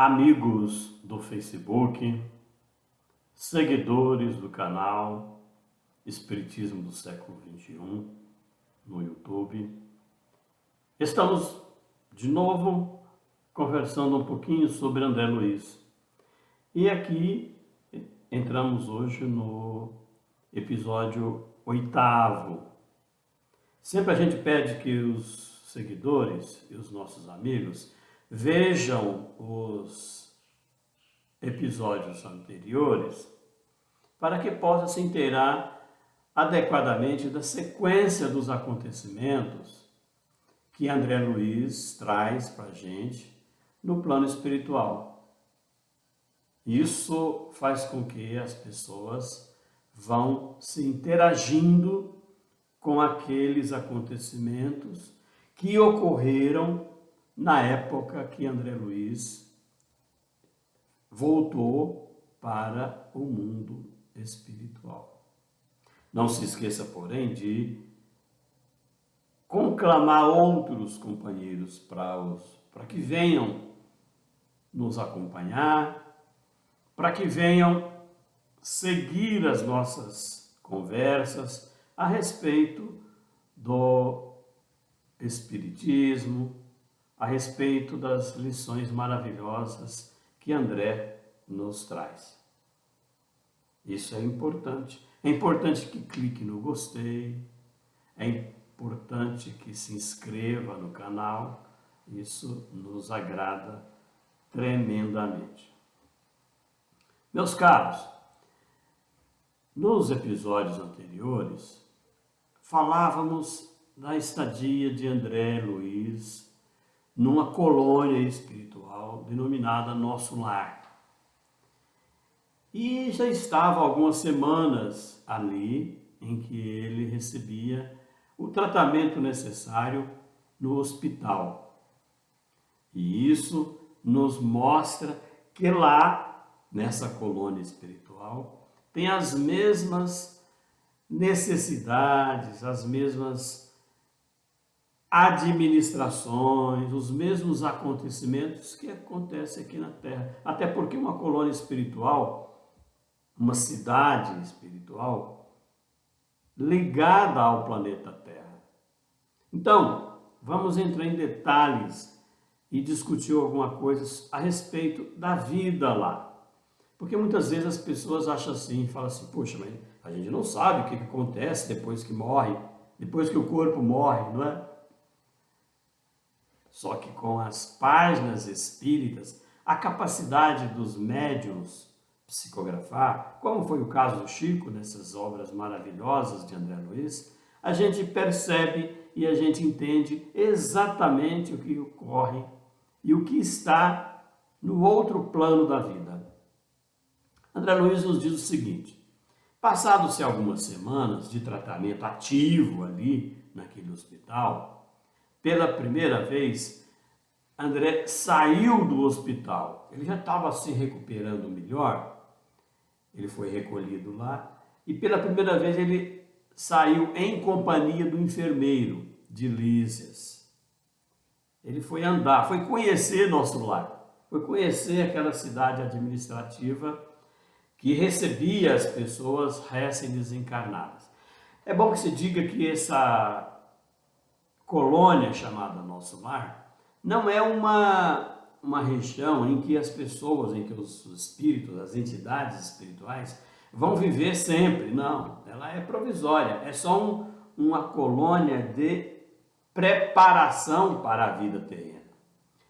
amigos do Facebook, seguidores do canal Espiritismo do Século XXI no YouTube. Estamos de novo conversando um pouquinho sobre André Luiz. E aqui entramos hoje no episódio 8º. Sempre a gente pede que os seguidores e os nossos amigos vejam os episódios anteriores para que possa se inteirar adequadamente da sequência dos acontecimentos que André Luiz traz para a gente no plano espiritual. Isso faz com que as pessoas vão se interagindo com aqueles acontecimentos que ocorreram na época que André Luiz voltou para o mundo espiritual. Não se esqueça, porém, de conclamar outros companheiros para que venham nos acompanhar, para que venham seguir as nossas conversas a respeito do Espiritismo, a respeito das lições maravilhosas que André nos traz. Isso é importante. É importante que clique no gostei, é importante que se inscreva no canal. Isso nos agrada tremendamente. Meus caros, nos episódios anteriores, falávamos da estadia de André Luiz numa colônia espiritual denominada Nosso Lar. E já estava algumas semanas ali em que ele recebia o tratamento necessário no hospital. E isso nos mostra que lá, nessa colônia espiritual, tem as mesmas necessidades, as mesmas administrações, os mesmos acontecimentos que acontecem aqui na Terra. Até porque uma colônia espiritual, uma cidade espiritual, ligada ao planeta Terra. Então, vamos entrar em detalhes e discutir alguma coisa a respeito da vida lá. Porque muitas vezes as pessoas acham assim, falam assim, poxa, mas a gente não sabe o que acontece depois que morre, depois que o corpo morre, não é? Só que com as páginas espíritas, a capacidade dos médiuns psicografar, como foi o caso do Chico, nessas obras maravilhosas de André Luiz, a gente percebe e a gente entende exatamente o que ocorre e o que está no outro plano da vida. André Luiz nos diz o seguinte: passados-se algumas semanas de tratamento ativo ali naquele hospital, pela primeira vez, André saiu do hospital. Ele já estava se recuperando melhor, ele foi recolhido lá, e pela primeira vez ele saiu em companhia do enfermeiro de Lísias. Ele foi andar, foi conhecer Nosso Lar, foi conhecer aquela cidade administrativa que recebia as pessoas recém-desencarnadas. É bom que se diga que essa colônia chamada Nosso Lar não é uma região em que as pessoas, em que os espíritos, as entidades espirituais vão viver sempre. Não, ela é provisória, é só uma colônia de preparação para a vida terrena.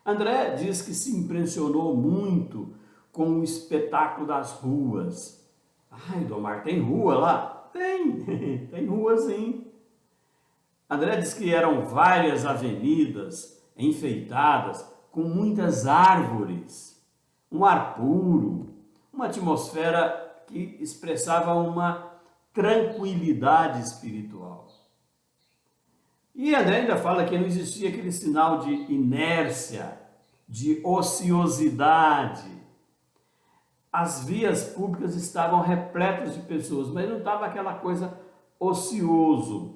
André diz que se impressionou muito com o espetáculo das ruas. Ai, Domar, tem rua lá? Tem, tem rua sim. André diz que eram várias avenidas enfeitadas com muitas árvores, um ar puro, uma atmosfera que expressava uma tranquilidade espiritual. E André ainda fala que não existia aquele sinal de inércia, de ociosidade. As vias públicas estavam repletas de pessoas, mas não estava aquela coisa ocioso.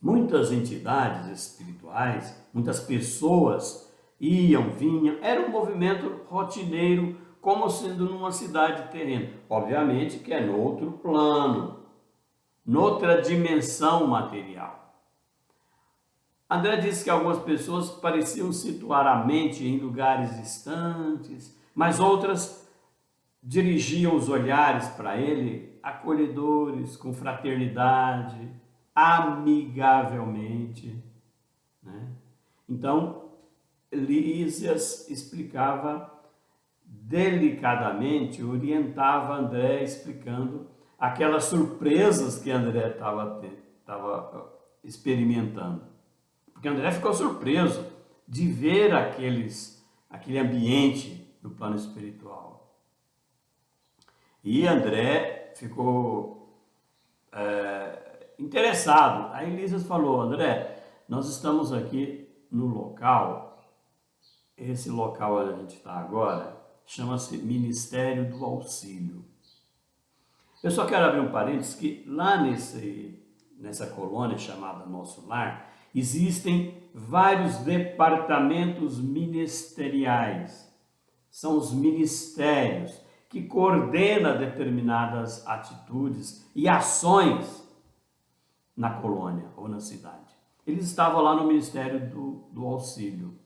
Muitas entidades espirituais, muitas pessoas iam, vinham, era um movimento rotineiro, como sendo numa cidade terrena. Obviamente que é no outro plano, noutra dimensão material. André disse que algumas pessoas pareciam situar a mente em lugares distantes, mas outras dirigiam os olhares para ele acolhedores, com fraternidade, amigavelmente, né? Então, Lísias explicava delicadamente, orientava André, explicando aquelas surpresas que André estava experimentando. Porque André ficou surpreso de ver aquele ambiente no plano espiritual. E André ficou interessado. Aí Lísias falou: André, nós estamos aqui no local, esse local onde a gente está agora, chama-se Ministério do Auxílio. Eu só quero abrir um parênteses que lá nessa colônia chamada Nosso Lar, existem vários departamentos ministeriais. São os ministérios que coordenam determinadas atitudes e ações na colônia ou na cidade. Eles estavam lá no Ministério do Auxílio.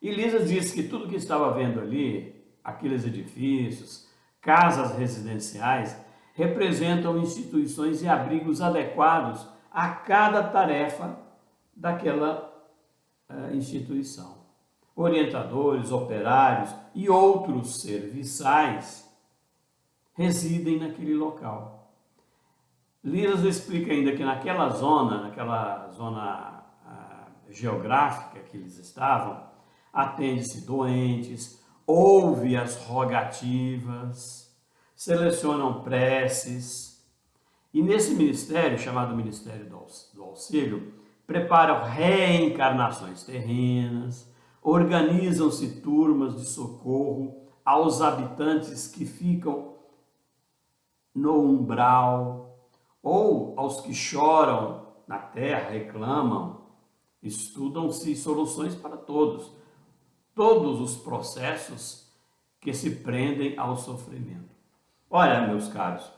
E Lísias disse que tudo que estava vendo ali, aqueles edifícios, casas residenciais, representam instituições e abrigos adequados a cada tarefa daquela instituição. Orientadores, operários e outros serviçais residem naquele local. Lísias explica ainda que naquela zona geográfica que eles estavam, atende-se doentes, ouve as rogativas, selecionam preces, e nesse ministério, chamado Ministério do Auxílio, preparam reencarnações terrenas, organizam-se turmas de socorro aos habitantes que ficam no umbral, ou aos que choram na terra, reclamam. Estudam-se soluções para todos os processos que se prendem ao sofrimento. Olha, meus caros,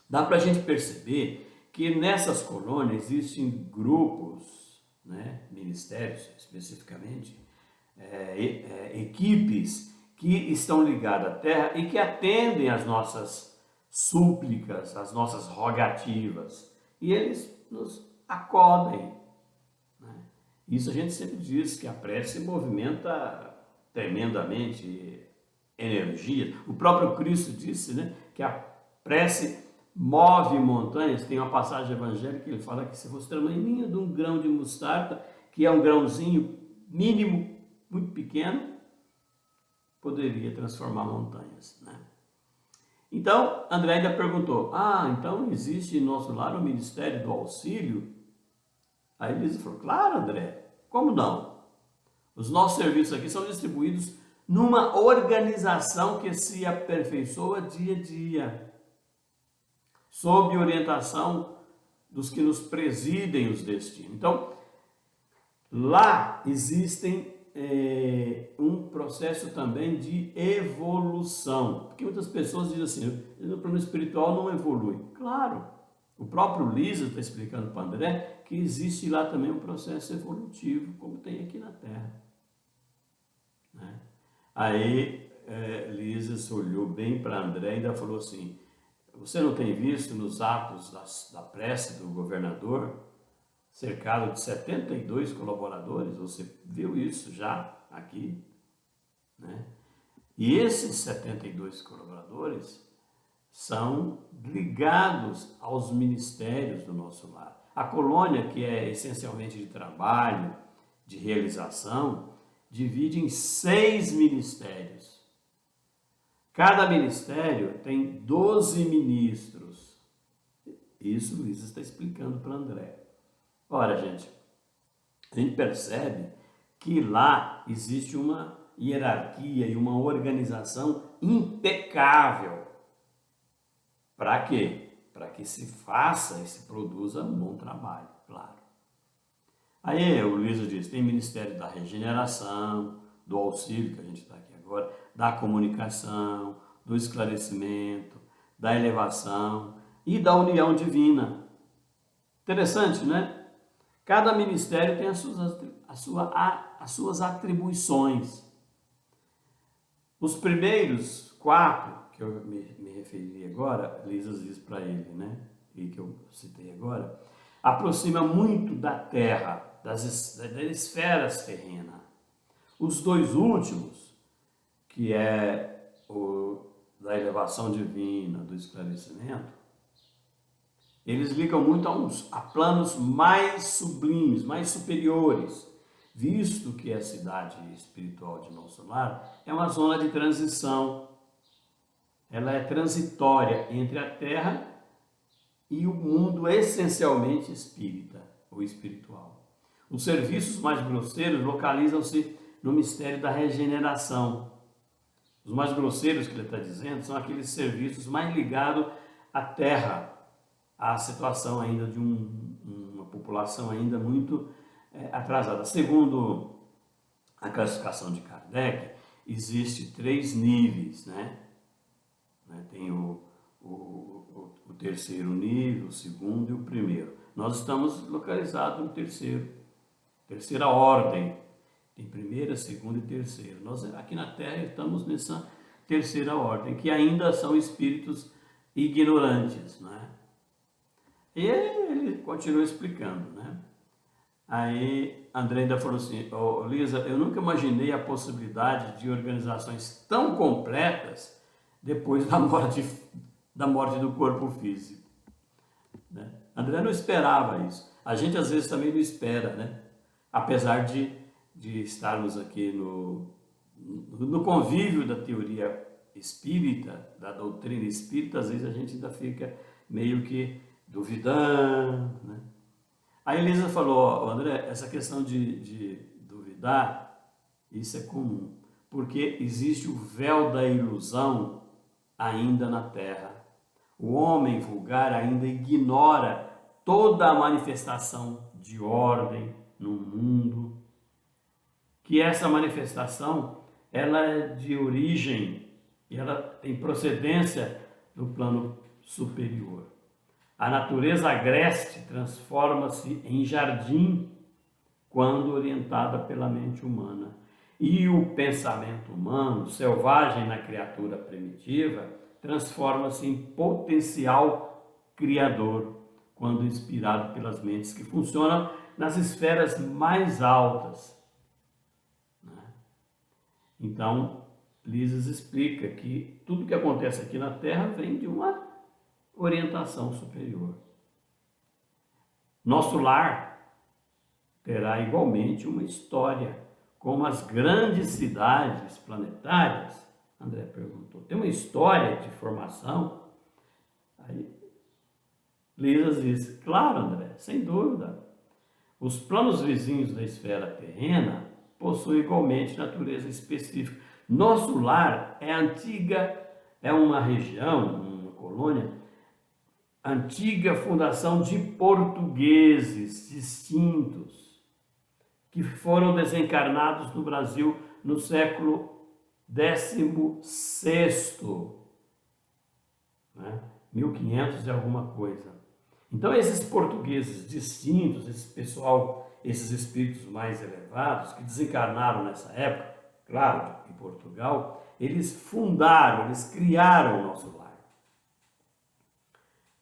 dá para a gente perceber que nessas colônias existem grupos, né, ministérios especificamente, equipes que estão ligadas à terra e que atendem às nossas súplicas, às nossas rogativas, e eles nos acodem. Isso a gente sempre diz, que a prece movimenta tremendamente energia. O próprio Cristo disse, né, que a prece move montanhas. Tem uma passagem evangélica que ele fala que se fosse o tamanho de um grão de mostarda, que é um grãozinho mínimo, muito pequeno, poderia transformar montanhas, né? Então, André ainda perguntou: então existe em nosso lar o Ministério do Auxílio? Aí Lísias falou: claro, André, como não? Os nossos serviços aqui são distribuídos numa organização que se aperfeiçoa dia a dia, sob orientação dos que nos presidem os destinos. Então, lá existem um processo também de evolução, porque muitas pessoas dizem assim: no plano espiritual não evolui. Claro, o próprio Lísias está explicando para André que existe lá também um processo evolutivo, como tem aqui na Terra, né? Aí Lísias olhou bem para André e ainda falou assim: você não tem visto nos atos da prece do governador, cercado de 72 colaboradores? Você viu isso já aqui, né? E esses 72 colaboradores são ligados aos ministérios do nosso lar. A colônia, que é essencialmente de trabalho, de realização, divide em 6 ministérios. Cada ministério tem 12 ministros. Isso Lísias está explicando para André. Ora, gente, a gente percebe que lá existe uma hierarquia e uma organização impecável. Para quê? Para que se faça e se produza um bom trabalho, claro. Aí o Luiz diz, tem Ministério da Regeneração, do Auxílio, que a gente está aqui agora, da Comunicação, do Esclarecimento, da Elevação e da União Divina. Interessante, né? Cada ministério tem as suas atribuições. Os primeiros 4, que eu me referi agora, Lisas diz para ele, né? E que eu citei agora, aproxima muito da Terra, das esferas terrenas. Os 2 últimos, que é o da elevação divina, do esclarecimento, eles ligam muito a planos mais sublimes, mais superiores, visto que a cidade espiritual de nosso lar é uma zona de transição. Ela é transitória entre a Terra e o mundo essencialmente espírita ou espiritual. Os serviços mais grosseiros localizam-se no mistério da regeneração. Os mais grosseiros que ele está dizendo são aqueles serviços mais ligados à Terra, à situação ainda de uma população ainda muito atrasada. Segundo a classificação de Kardec, existe 3 níveis, né? Tem o terceiro nível, o segundo e o primeiro. Nós estamos localizados no terceira ordem. Tem primeira, segunda e terceira. Nós aqui na Terra estamos nessa terceira ordem, que ainda são espíritos ignorantes, né? E ele continua explicando, né? Aí André ainda falou assim, oh, Lisa, eu nunca imaginei a possibilidade de organizações tão completas depois da morte do corpo físico, né? André não esperava isso. A gente às vezes também não espera, né? Apesar de estarmos aqui no convívio da teoria espírita, da doutrina espírita, às vezes a gente ainda fica meio que duvidando, né? A Elisa falou, André, essa questão de duvidar, isso é comum, porque existe o véu da ilusão ainda na Terra. O homem vulgar ainda ignora toda a manifestação de ordem no mundo, que essa manifestação ela é de origem e ela tem procedência do plano superior. A natureza agreste transforma-se em jardim quando orientada pela mente humana. E o pensamento humano, selvagem na criatura primitiva, transforma-se em potencial criador quando inspirado pelas mentes que funcionam nas esferas mais altas. Então, Lises explica que tudo que acontece aqui na Terra vem de uma orientação superior. Nosso lar terá igualmente uma história, como as grandes cidades planetárias. André perguntou, tem uma história de formação? Aí Lisas disse, claro, André, sem dúvida. Os planos vizinhos da esfera terrena possuem igualmente natureza específica. Nosso lar é antiga, é uma região, uma colônia, antiga fundação de portugueses distintos, que foram desencarnados no Brasil no século XVI, né? 1500 e alguma coisa. Então esses portugueses distintos, esse pessoal, esses espíritos mais elevados, que desencarnaram nessa época, claro, em Portugal, eles fundaram, eles criaram o nosso lar.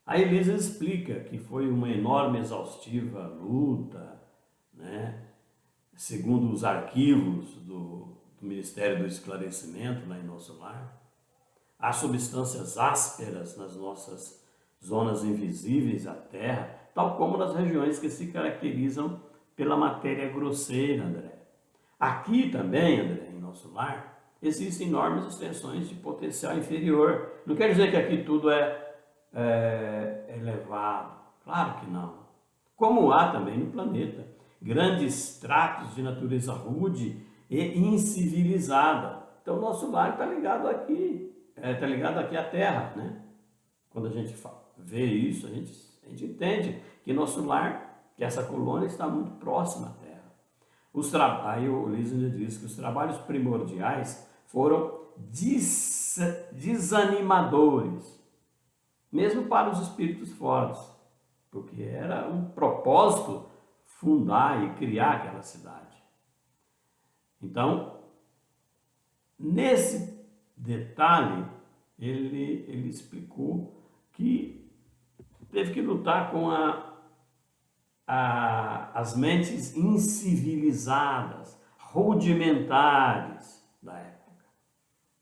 A Elisa explica que foi uma enorme, exaustiva luta, né? Segundo os arquivos do Ministério do Esclarecimento, lá em nosso lar, há substâncias ásperas nas nossas zonas invisíveis à Terra, tal como nas regiões que se caracterizam pela matéria grosseira, André. Aqui também, André, em nosso lar, existem enormes extensões de potencial inferior. Não quer dizer que aqui tudo é elevado. Claro que não. Como há também no planeta grandes tratos de natureza rude e incivilizada. Então, nosso lar está ligado aqui, está ligado aqui à Terra, né? Quando a gente vê isso, a gente entende que nosso lar que essa colônia está muito próxima à Terra. Aí o Lísio diz que os trabalhos primordiais foram desanimadores, mesmo para os espíritos fortes, porque era um propósito fundar e criar aquela cidade. Então, nesse detalhe, ele explicou que teve que lutar com as mentes incivilizadas, rudimentares da época,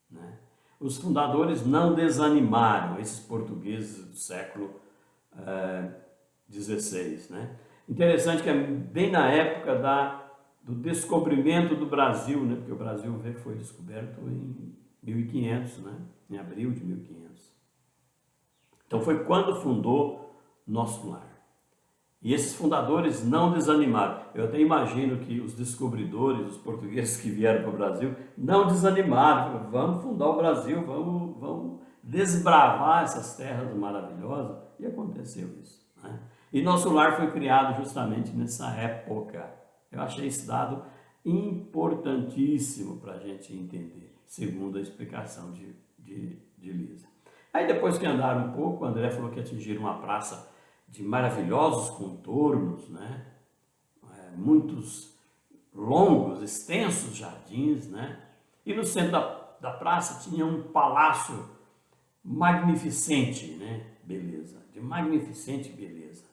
né? Os fundadores não desanimaram, esses portugueses do século XVI, né? Interessante que é bem na época do descobrimento do Brasil, né? Porque o Brasil foi descoberto em 1500, né? Em abril de 1500. Então foi quando fundou Nosso Lar. E esses fundadores não desanimaram. Eu até imagino que os descobridores, os portugueses que vieram para o Brasil, não desanimaram. Vamos fundar o Brasil, vamos desbravar essas terras maravilhosas. E aconteceu isso, né? E Nosso Lar foi criado justamente nessa época. Eu achei esse dado importantíssimo para a gente entender, segundo a explicação de Lísia. Aí depois que andaram um pouco, o André falou que atingiram uma praça de maravilhosos contornos, né? Muitos longos, extensos jardins, né? E no centro da praça tinha um palácio magnificente, né? Beleza, de magnificente beleza,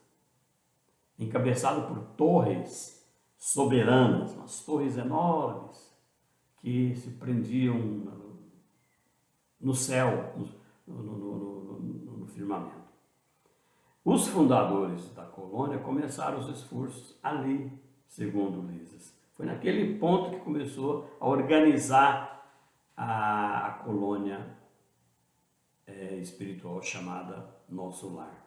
encabeçado por torres soberanas, umas torres enormes que se prendiam no céu, no firmamento. Os fundadores da colônia começaram os esforços ali, segundo Lísias. Foi naquele ponto que começou a organizar a colônia espiritual chamada Nosso Lar.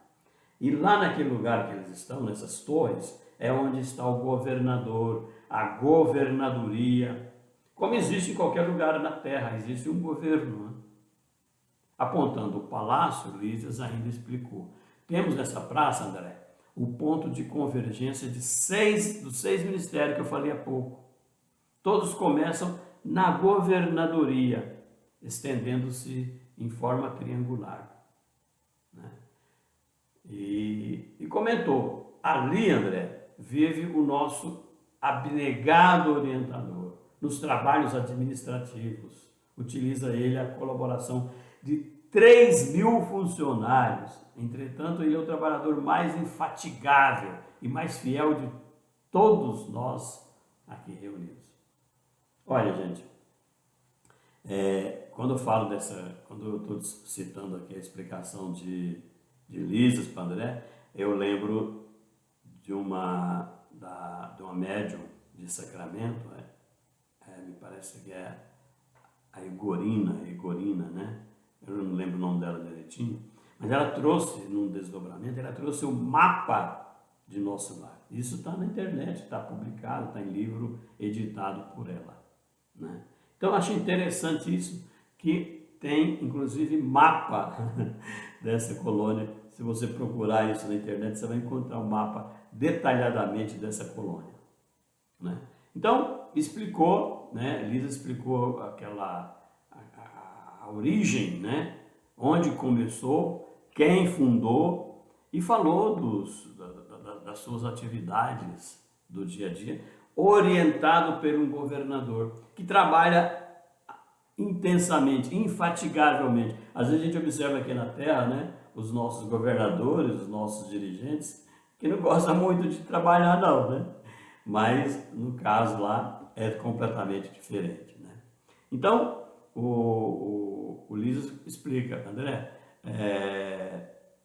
E lá naquele lugar que eles estão, nessas torres, é onde está o governador, a governadoria. Como existe em qualquer lugar na Terra, existe um governo, né? Apontando o palácio, Lísias ainda explicou. Temos nessa praça, André, o ponto de convergência dos seis ministérios que eu falei há pouco. Todos começam na governadoria, estendendo-se em forma triangular, né? E comentou, ali, André, vive o nosso abnegado orientador. Nos trabalhos administrativos, utiliza ele a colaboração de 3.000 funcionários. Entretanto, ele é o trabalhador mais infatigável e mais fiel de todos nós aqui reunidos. Olha, gente, quando eu estou citando aqui a explicação de Lísias para André, eu lembro de uma médium de Sacramento, me parece que é a Igorina, né? Eu não lembro o nome dela direitinho, mas ela trouxe, num desdobramento, ela trouxe o mapa de Nosso Lar. Isso está na internet, está publicado, está em livro editado por ela, né? Então, eu achei interessante isso, que tem, inclusive, mapa dessa colônia. Se você procurar isso na internet, você vai encontrar um mapa detalhadamente dessa colônia, né? Então, explicou, né? Lísias explicou a origem, né? Onde começou, quem fundou, e falou das suas atividades do dia a dia, orientado por um governador que trabalha intensamente, infatigavelmente. Às vezes a gente observa aqui na Terra, né, os nossos governadores, os nossos dirigentes, que não gostam muito de trabalhar não, né? Mas no caso lá é completamente diferente, né? Então, o Lísias explica, André,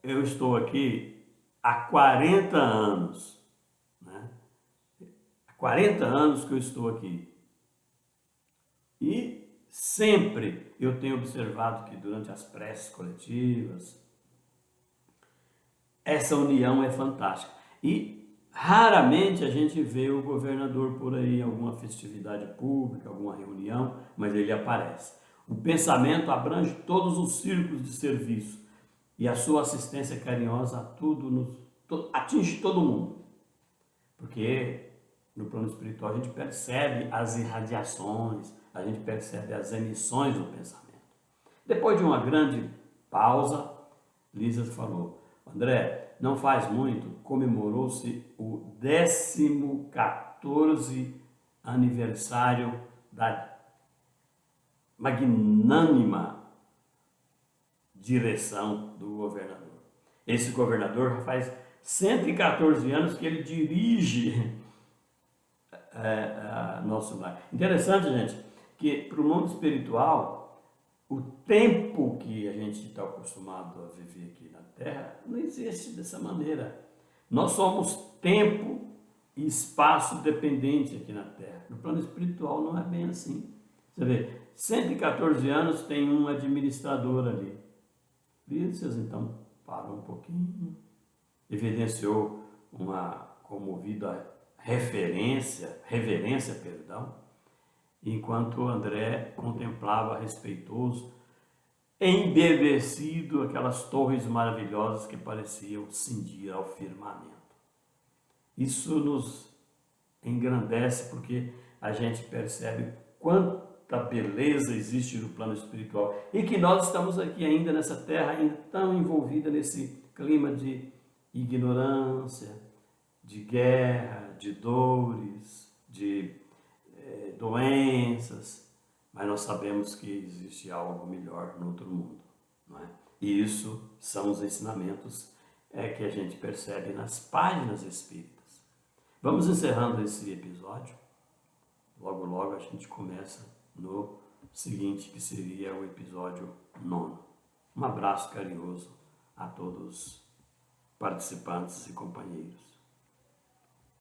eu estou aqui há 40 anos, né? Há 40 anos que eu estou aqui. E sempre eu tenho observado que durante as preces coletivas, essa união é fantástica. E raramente a gente vê o governador por aí em alguma festividade pública, alguma reunião, mas ele aparece. O pensamento abrange todos os círculos de serviço e a sua assistência carinhosa atinge todo mundo. Porque no plano espiritual a gente percebe as irradiações, a gente percebe as emissões do pensamento. Depois de uma grande pausa, Lisa falou: André, não faz muito, comemorou-se o 14º aniversário da magnânima direção do governador. Esse governador faz 114 anos que ele dirige nosso lar. Interessante, gente, que para o mundo espiritual, o tempo que a gente está acostumado a viver aqui na Terra não existe dessa maneira. Nós somos tempo e espaço dependente aqui na Terra. No plano espiritual não é bem assim. Você vê, 114 anos tem um administrador ali. Lícias, então, parou um pouquinho, evidenciou uma comovida reverência, enquanto André contemplava respeitoso, embevecido, aquelas torres maravilhosas que pareciam cindir ao firmamento. Isso nos engrandece porque a gente percebe quanta beleza existe no plano espiritual e que nós estamos aqui ainda nessa terra, ainda tão envolvida nesse clima de ignorância, de guerra, de dores, de doenças, mas nós sabemos que existe algo melhor no outro mundo, não é? E isso são os ensinamentos que a gente percebe nas páginas espíritas. Vamos encerrando esse episódio. Logo, logo a gente começa no seguinte, que seria o episódio 9. Um abraço carinhoso a todos os participantes e companheiros.